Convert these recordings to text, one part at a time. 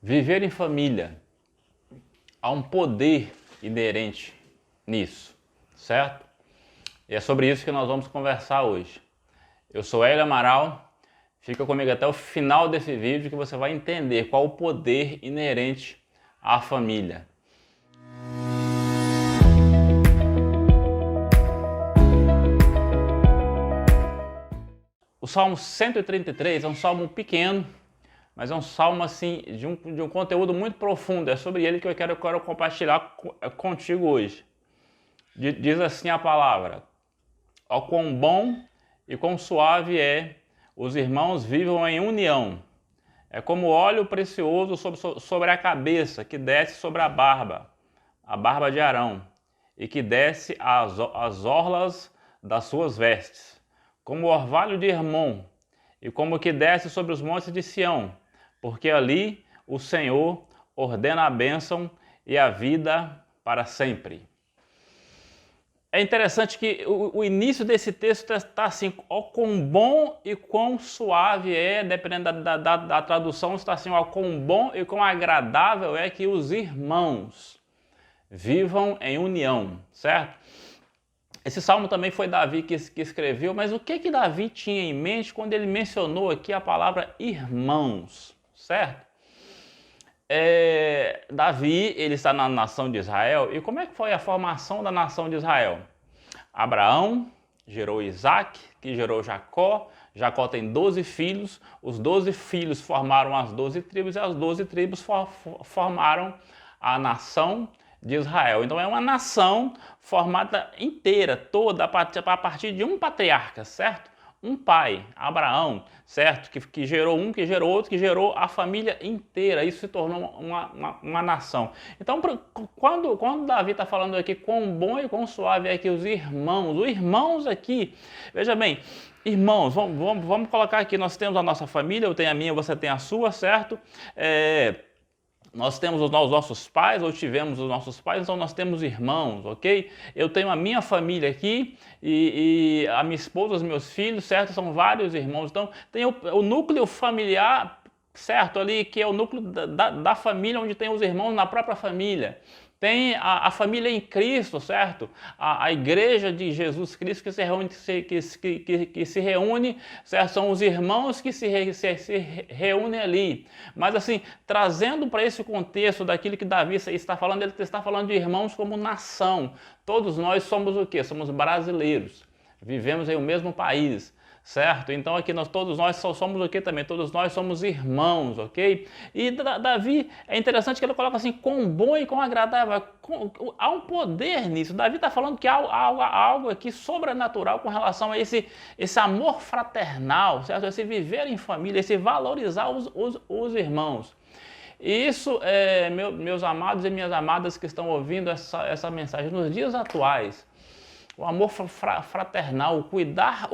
Viver em família, há um poder inerente nisso, certo? E é sobre isso que nós vamos conversar hoje. Eu sou Hélio Amaral, fica comigo até o final desse vídeo que você vai entender qual o poder inerente à família. O Salmo 133 é um salmo pequeno, mas é um salmo assim de um conteúdo muito profundo. É sobre ele que eu quero compartilhar contigo hoje. Diz assim a palavra: ó quão bom e quão suave é os irmãos vivam em união. É como óleo precioso sobre a cabeça, que desce sobre a barba de Arão, e que desce as orlas das suas vestes. Como o orvalho de Hermon, e como que desce sobre os montes de Sião, porque ali o Senhor ordena a bênção e a vida para sempre. É interessante que o início desse texto está assim: ó quão bom e quão suave é, dependendo da tradução, está assim: ó quão bom e quão agradável é que os irmãos vivam em união, certo? Esse salmo também foi Davi que escreveu, mas o que Davi tinha em mente quando ele mencionou aqui a palavra irmãos, certo? Davi, ele está na nação de Israel, e como é que foi a formação da nação de Israel? Abraão gerou Isaac, que gerou Jacó. Jacó tem 12 filhos, os 12 filhos formaram as 12 tribos, e as 12 tribos formaram a nação de Israel. Então é uma nação formada inteira, toda, a partir de um patriarca, certo? Um pai, Abraão, certo? Que gerou um, que gerou outro, que gerou a família inteira. Isso se tornou uma nação. Então, quando Davi está falando aqui quão bom e quão suave é que os irmãos aqui, veja bem, irmãos, vamos colocar aqui, nós temos a nossa família, eu tenho a minha, você tem a sua, certo? Nós temos os nossos pais, ou tivemos os nossos pais, então nós temos irmãos, ok? Eu tenho a minha família aqui, e a minha esposa, os meus filhos, certo? São vários irmãos. Então tem o núcleo familiar, certo? Ali, que é o núcleo da família, onde tem os irmãos na própria família. Tem a família em Cristo, certo? A igreja de Jesus Cristo que se reúne, certo? São os irmãos que se reúnem ali. Mas assim, trazendo para esse contexto daquilo que Davi está falando, ele está falando de irmãos como nação. Todos nós somos o quê? Somos brasileiros. Vivemos em o mesmo país. Certo? Então aqui todos nós somos o que também? Todos nós somos irmãos, ok? E Davi, é interessante que ele coloca assim: quão bom e quão agradável. Há um poder nisso. Davi está falando que há algo aqui sobrenatural com relação a esse amor fraternal, certo? Esse viver em família, esse valorizar os irmãos. E isso, meus amados e minhas amadas que estão ouvindo essa mensagem nos dias atuais, o amor fraternal, o cuidar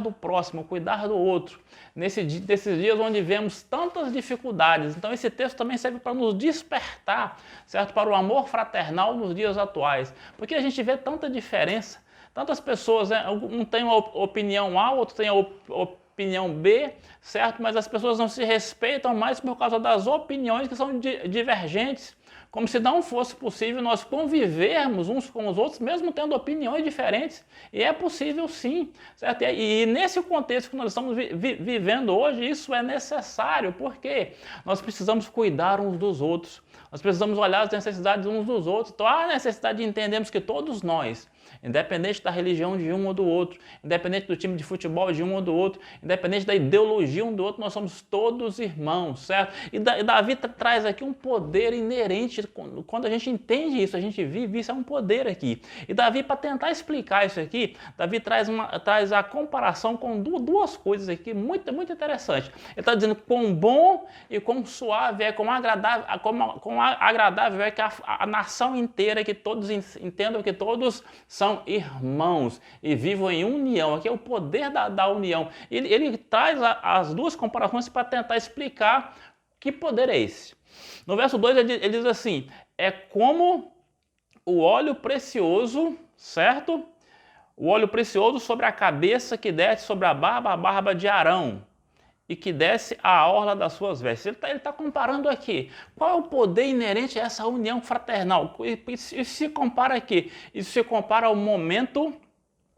do próximo, o cuidar do outro, nesses dias onde vemos tantas dificuldades. Então esse texto também serve para nos despertar, certo? Para o amor fraternal nos dias atuais, porque a gente vê tanta diferença, tantas pessoas, um tem uma opinião A, outro tem a opinião B, certo? Mas as pessoas não se respeitam mais por causa das opiniões que são divergentes. Como se não fosse possível nós convivermos uns com os outros, mesmo tendo opiniões diferentes. E é possível sim, certo? E nesse contexto que nós estamos vivendo hoje, isso é necessário, porque nós precisamos cuidar uns dos outros. Nós precisamos olhar as necessidades uns dos outros. Então há a necessidade de entendermos que todos nós, independente da religião de um ou do outro, independente do time de futebol de um ou do outro, independente da ideologia um do outro, nós somos todos irmãos, certo? E Davi traz aqui um poder inerente. Quando a gente entende isso, a gente vive isso, é um poder aqui. E Davi, para tentar explicar isso aqui, Davi traz a comparação com duas coisas aqui muito, muito interessantes. Ele está dizendo quão bom e quão suave é, quão agradável é que a nação inteira, que todos entendam que todos são irmãos e vivam em união. Aqui é o poder da união. Ele traz as duas comparações para tentar explicar que poder é esse. No verso 2 ele diz assim: é como o óleo precioso, certo? O óleo precioso sobre a cabeça que desce sobre a barba de Arão, e que desce a orla das suas vestes. Ele tá comparando aqui. Qual é o poder inerente a essa união fraternal? Isso se compara aqui. Isso se compara ao momento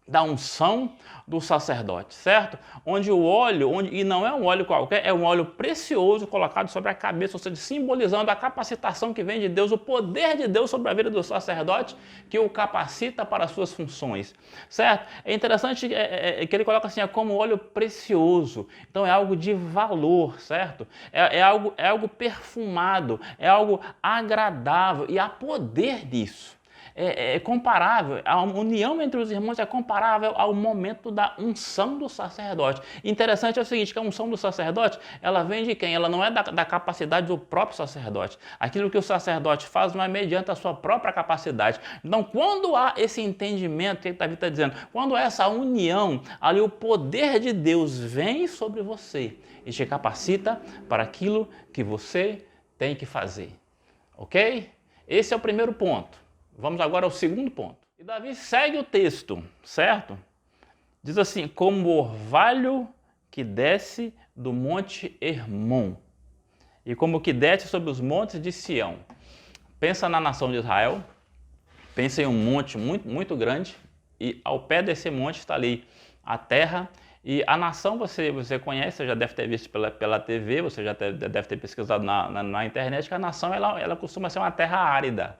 da unção do sacerdote, certo? Onde o óleo, e não é um óleo qualquer, é um óleo precioso colocado sobre a cabeça, ou seja, simbolizando a capacitação que vem de Deus, o poder de Deus sobre a vida do sacerdote, que o capacita para as suas funções, certo? É interessante que ele coloca assim, é como óleo precioso, então é algo de valor, certo? É algo perfumado, é algo agradável, e há poder nisso. É comparável, a união entre os irmãos é comparável ao momento da unção do sacerdote. Interessante é o seguinte, que a unção do sacerdote, ela vem de quem? Ela não é da capacidade do próprio sacerdote. Aquilo que o sacerdote faz não é mediante a sua própria capacidade. Então, quando há esse entendimento, o que Davi está dizendo? Quando há essa união, ali o poder de Deus vem sobre você e te capacita para aquilo que você tem que fazer. Ok? Esse é o primeiro ponto. Vamos agora ao segundo ponto. E Davi segue o texto, certo? Diz assim, como o orvalho que desce do monte Hermon, e como que desce sobre os montes de Sião. Pensa na nação de Israel, pensa em um monte muito, muito grande, e ao pé desse monte está ali a terra, e a nação você conhece, você já deve ter visto pela TV, você já deve ter pesquisado na internet, que a nação ela costuma ser uma terra árida,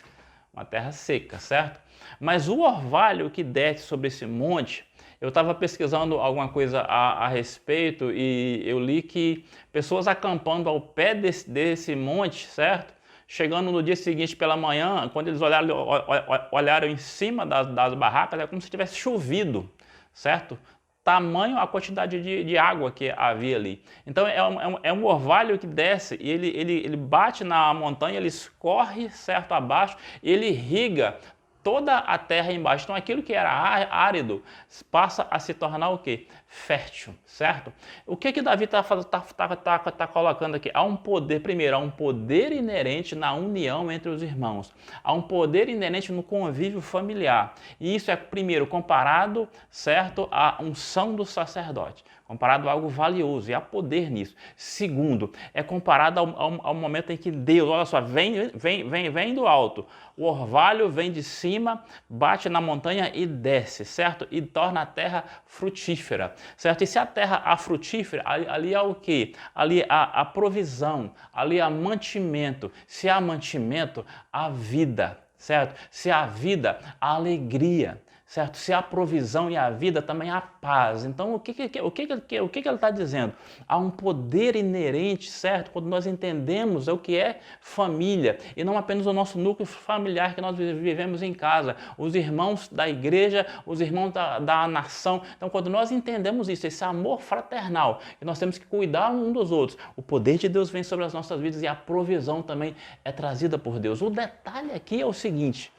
uma terra seca, certo? Mas o orvalho que desce sobre esse monte, eu estava pesquisando alguma coisa a respeito e eu li que pessoas acampando ao pé desse monte, certo? Chegando no dia seguinte pela manhã, quando eles olharam em cima das barracas, é como se tivesse chovido, certo? Tamanho a quantidade de água que havia ali. Então é um orvalho que desce e ele bate na montanha, ele escorre certo abaixo, ele irriga toda a terra embaixo. Então aquilo que era árido passa a se tornar o quê? Fértil, certo? O que Davi está colocando aqui? Há um poder, primeiro, há um poder inerente na união entre os irmãos. Há um poder inerente no convívio familiar. E isso é, primeiro, comparado, certo, à unção do sacerdote. Comparado a algo valioso, e há poder nisso. Segundo, é comparado ao momento em que Deus, olha só, vem do alto. O orvalho vem de cima, bate na montanha e desce, certo? E torna a terra frutífera, certo? E se a terra é frutífera, ali há o quê? Ali há a provisão, ali há mantimento. Se há mantimento, há vida, certo? Se há vida, há alegria. Certo? Se há provisão e há vida, também há paz. Então, o que ele está dizendo? Há um poder inerente, certo? Quando nós entendemos o que é família, e não apenas o nosso núcleo familiar que nós vivemos em casa, os irmãos da igreja, os irmãos da nação. Então, quando nós entendemos isso, esse amor fraternal, que nós temos que cuidar um dos outros, o poder de Deus vem sobre as nossas vidas e a provisão também é trazida por Deus. O detalhe aqui é o seguinte: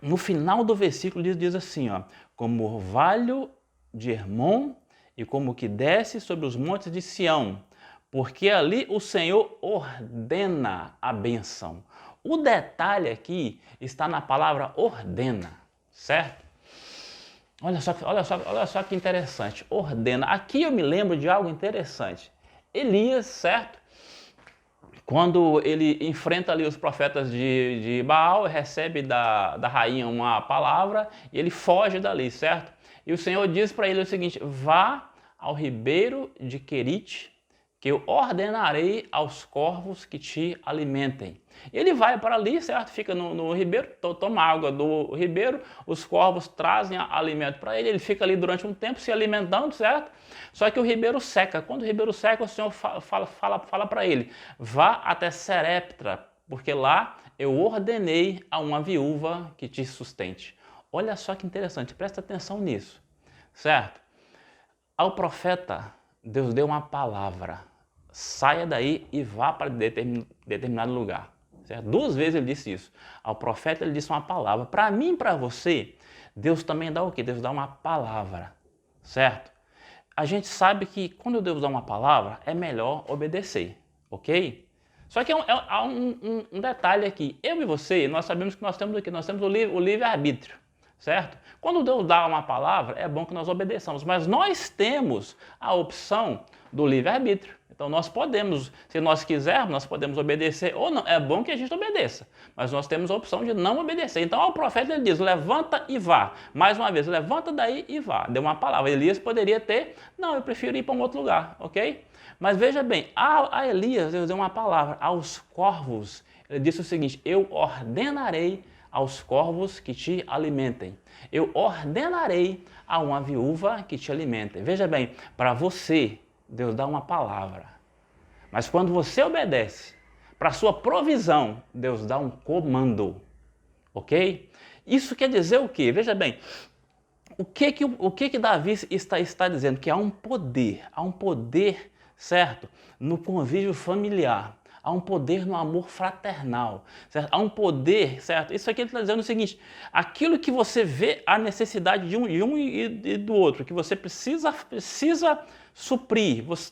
no final do versículo diz assim, ó, como o orvalho de Hermon e como que desce sobre os montes de Sião, porque ali o Senhor ordena a bênção. O detalhe aqui está na palavra ordena, certo? Olha só que interessante, ordena. Aqui eu me lembro de algo interessante. Elias, certo? Quando ele enfrenta ali os profetas de Baal, recebe da rainha uma palavra e ele foge dali, certo? E o Senhor diz para ele o seguinte: vá ao ribeiro de Querite, que eu ordenarei aos corvos que te alimentem. Ele vai para ali, certo? Fica no ribeiro, toma água do ribeiro, os corvos trazem alimento para ele, ele fica ali durante um tempo se alimentando, certo? Só que o ribeiro seca. Quando o ribeiro seca, o Senhor fala para ele: vá até Serepta, porque lá eu ordenei a uma viúva que te sustente. Olha só que interessante, presta atenção nisso, certo? Ao profeta, Deus deu uma palavra: saia daí e vá para determinado lugar. Certo? 2 vezes ele disse isso. Ao profeta ele disse uma palavra. Para mim e para você, Deus também dá o quê? Deus dá uma palavra, certo? A gente sabe que quando Deus dá uma palavra, é melhor obedecer, ok? Só que há um detalhe aqui. Eu e você, nós sabemos que nós temos o quê? Nós temos o livre-arbítrio, certo? Quando Deus dá uma palavra, é bom que nós obedeçamos, mas nós temos a opção do livre-arbítrio. Então nós podemos, se nós quisermos, nós podemos obedecer ou não. É bom que a gente obedeça, mas nós temos a opção de não obedecer. Então ao profeta ele diz, levanta e vá. Mais uma vez, levanta daí e vá. Deu uma palavra. Elias poderia ter, não, eu prefiro ir para um outro lugar, ok? Mas veja bem, a Elias Deus deu uma palavra aos corvos. Ele disse o seguinte, eu ordenarei aos corvos que te alimentem. Eu ordenarei a uma viúva que te alimente. Veja bem, para você, Deus dá uma palavra. Mas quando você obedece, para a sua provisão, Deus dá um comando. Ok? Isso quer dizer o quê? Veja bem, o que Davi está dizendo? Que há um poder, certo? No convívio familiar. Há um poder no amor fraternal, certo? Há um poder, certo? Isso aqui ele está dizendo o seguinte, aquilo que você vê a necessidade de um e do outro, que você precisa suprir, você,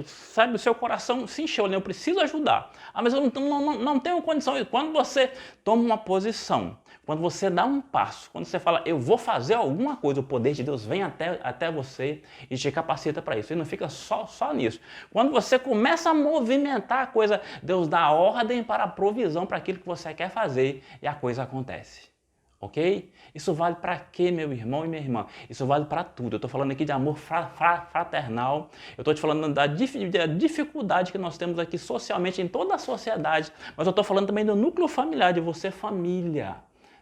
sabe, o seu coração se encheu, né? Eu preciso ajudar. Mas eu não tenho condição. Quando você toma uma posição, quando você dá um passo, quando você fala, eu vou fazer alguma coisa, o poder de Deus vem até você e te capacita para isso. E não fica só nisso. Quando você começa a movimentar a coisa, Deus dá ordem para a provisão para aquilo que você quer fazer e a coisa acontece. Ok? Isso vale para quê, meu irmão e minha irmã? Isso vale para tudo. Eu estou falando aqui de amor fraternal. Eu estou te falando da dificuldade que nós temos aqui socialmente em toda a sociedade. Mas eu estou falando também do núcleo familiar, de você família.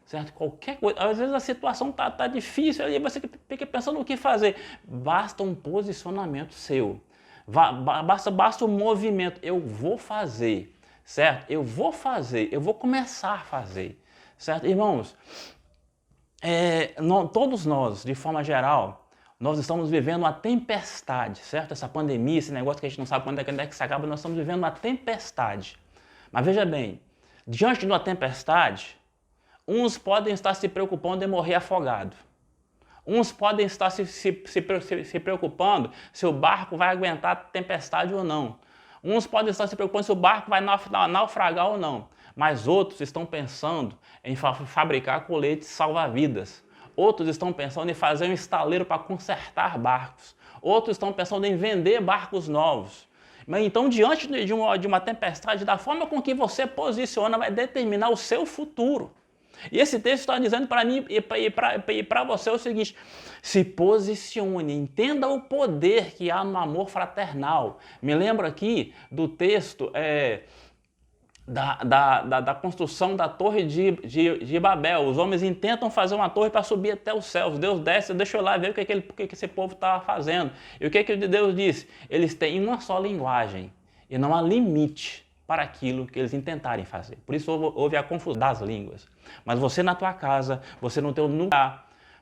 Certo? Qualquer coisa. Às vezes a situação tá difícil, aí você fica pensando o que fazer. Basta um posicionamento seu. Basta um movimento. Eu vou fazer. Certo? Eu vou fazer. Eu vou começar a fazer. Certo? Irmãos, todos nós, de forma geral, nós estamos vivendo uma tempestade, certo? Essa pandemia, esse negócio que a gente não sabe quando é que se acaba, nós estamos vivendo uma tempestade. Mas veja bem, diante de uma tempestade, uns podem estar se preocupando em morrer afogado. Uns podem estar se preocupando se o barco vai aguentar a tempestade ou não. Uns podem estar se preocupando se o barco vai naufragar ou não. Mas outros estão pensando em fabricar coletes salva-vidas. Outros estão pensando em fazer um estaleiro para consertar barcos. Outros estão pensando em vender barcos novos. Mas então, diante de uma tempestade, da forma com que você posiciona, vai determinar o seu futuro. E esse texto está dizendo para mim e para você o seguinte, se posicione, entenda o poder que há no amor fraternal. Me lembro aqui do texto da construção da torre de Babel. Os homens intentam fazer uma torre para subir até os céus. Deus desce, deixa eu lá ver o que esse povo está fazendo. E o que Deus disse? Eles têm uma só linguagem e não há limite para aquilo que eles intentarem fazer. Por isso houve a confusão das línguas. Mas você na tua casa, você no teu núcleo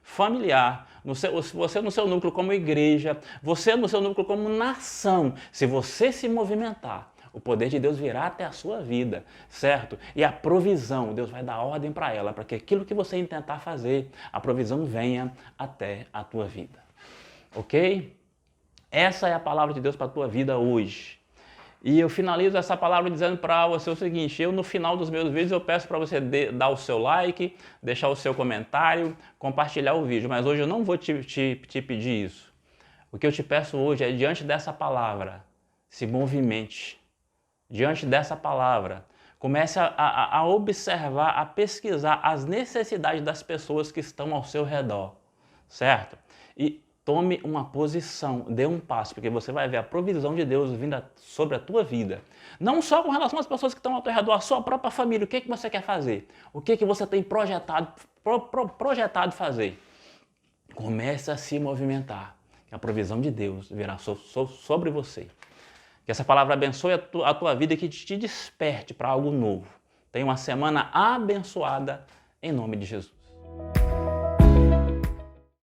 familiar, você no seu núcleo como igreja, você no seu núcleo como nação, se você se movimentar, o poder de Deus virá até a sua vida, certo? E a provisão, Deus vai dar ordem para ela, para que aquilo que você intentar fazer, a provisão venha até a tua vida. Ok? Essa é a palavra de Deus para a tua vida hoje. E eu finalizo essa palavra dizendo para você o seguinte, no final dos meus vídeos eu peço para você dar o seu like, deixar o seu comentário, compartilhar o vídeo, mas hoje eu não vou te pedir isso. O que eu te peço hoje é, diante dessa palavra, se movimente. Diante dessa palavra, comece a observar, a pesquisar as necessidades das pessoas que estão ao seu redor, certo? E tome uma posição, dê um passo, porque você vai ver a provisão de Deus vindo sobre a tua vida. Não só com relação às pessoas que estão ao teu redor, a sua própria família. O que você quer fazer? O que você tem projetado fazer? Comece a se movimentar, que a provisão de Deus virá sobre você. Que essa palavra abençoe a tua vida e que te desperte para algo novo. Tenha uma semana abençoada em nome de Jesus.